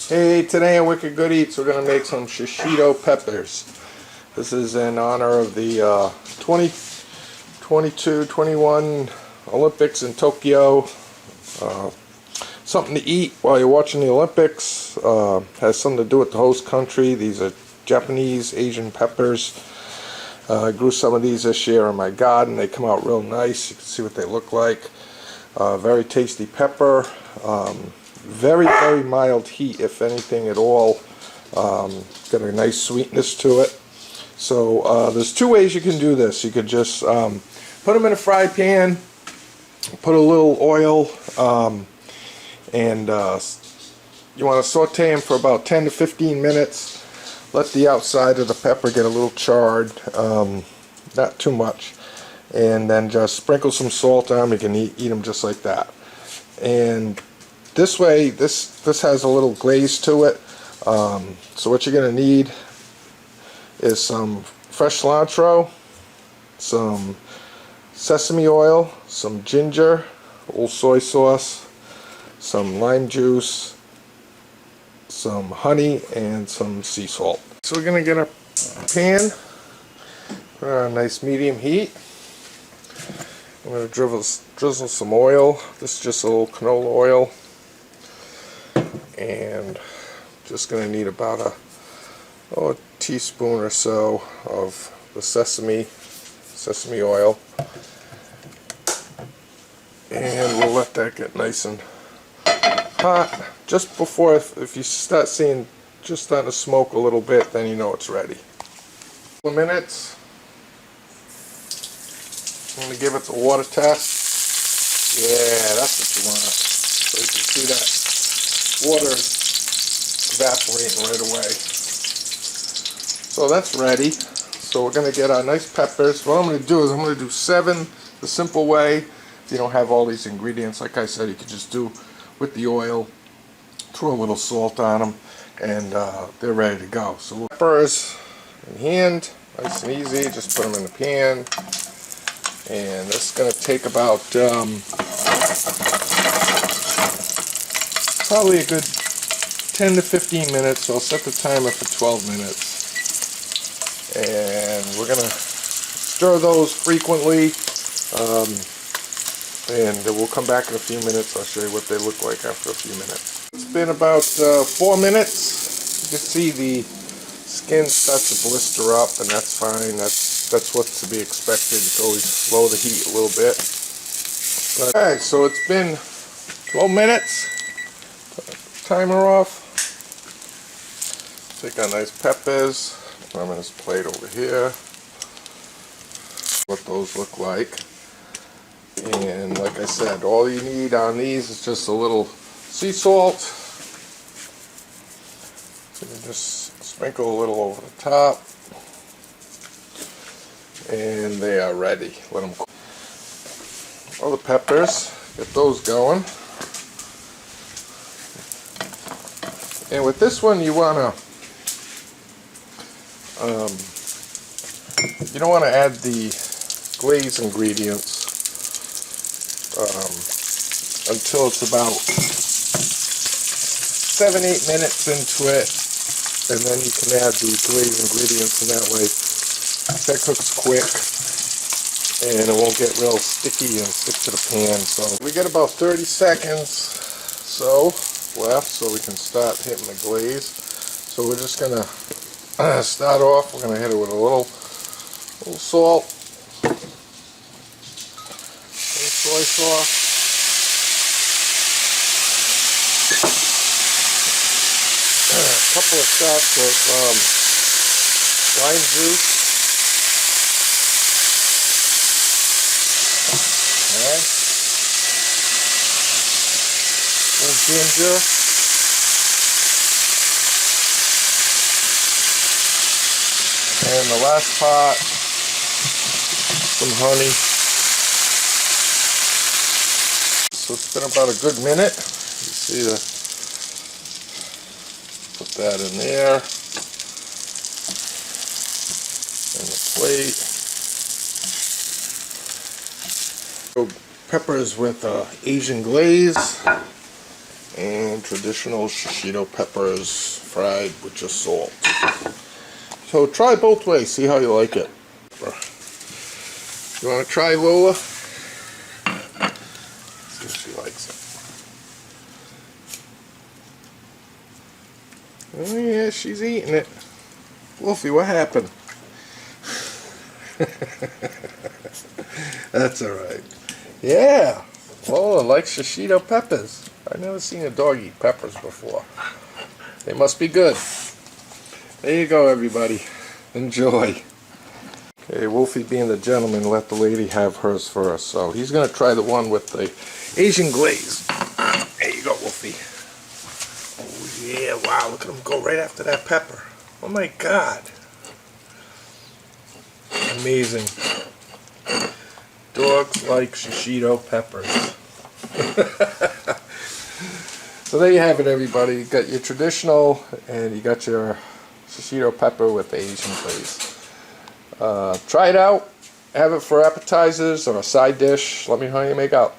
Hey, today on Wicked Good Eats we're going to make some Shishito peppers. This is in honor of the 2022-21 Olympics in Tokyo. Something to eat while you're watching the Olympics. Has something to do with the host country. These are Japanese Asian peppers. I grew some of these this year in my garden. They come out real nice. You can see what they look like. Very tasty pepper. Very mild heat, if anything at all. Got a nice sweetness to it. So there's two ways you can do this. You could just put them in a fry pan, put a little oil, and you want to saute them for about 10 to 15 minutes. Let the outside of the pepper get a little charred, not too much, and then just sprinkle some salt on them. You can eat them just like that. And this way, this has a little glaze to it. So what you're going to need is some fresh cilantro, some sesame oil, some ginger, a little soy sauce, some lime juice, some honey, and some sea salt. So we're going to get a pan, put it on a nice medium heat. I'm going to drizzle some oil. This is just a little canola oil. And just going to need about a teaspoon or so of the sesame oil, and we'll let that get nice and hot. Just before, if you start seeing just starting to smoke a little bit, then you know it's ready. A couple of minutes. I'm going to give it the water test. Yeah, that's what you want. So you can see that water evaporating right away. So that's ready. So we're going to get our nice peppers. What I'm going to do is I'm going to do 7 the simple way. If you don't have all these ingredients, like I said, you could just do with the oil, throw a little salt on them, and they're ready to go. So peppers in hand, nice and easy. Just put them in the pan, and this is going to take about probably a good 10 to 15 minutes, so I'll set the timer for 12 minutes. And we're going to stir those frequently, and we'll come back in a few minutes. I'll show you what they look like after a few minutes. It's been about 4 minutes. You can see the skin starts to blister up, and that's fine. That's what's to be expected. You can always slow the heat a little bit. Alright, so it's been 12 minutes. Timer off. Take our nice peppers. I'm on this plate over here. What those look like. And like I said, all you need on these is just a little sea salt. So you can just sprinkle a little over the top. And they are ready. Let them cook. All the peppers, get those going. And with this one, you want to, you don't want to add the glaze ingredients until it's about 7-8 minutes into it, and then you can add the glaze ingredients, and that way that cooks quick, and it won't get real sticky and stick to the pan. So we get about 30 seconds left, so we can start hitting the glaze. So we're just gonna start off. We're gonna hit it with a little salt, a little soy sauce, a couple of shots of lime juice. Okay. A little ginger. And the last pot, some honey. So it's been about a good minute. You see put that in there. And the plate. So peppers with Asian glaze. and traditional shishito peppers fried with just salt. So try both ways, see how you like it. You want to try Lola? See if she likes it. Oh yeah, she's eating it. Wolfie, what happened? That's alright. Yeah, Lola likes shishito peppers. I've never seen a dog eat peppers before. They must be good. There you go, everybody. Enjoy. Okay, Wolfie, being the gentleman, let the lady have hers first. So he's going to try the one with the Asian glaze. There you go, Wolfie. Oh yeah, wow, look at him go right after that pepper. Oh my God. Amazing. Dogs like shishito peppers. So there you have it, everybody. You got your traditional and you got your shishito pepper with the Asian glaze. Try it out. Have it for appetizers or a side dish. Let me know how you make out.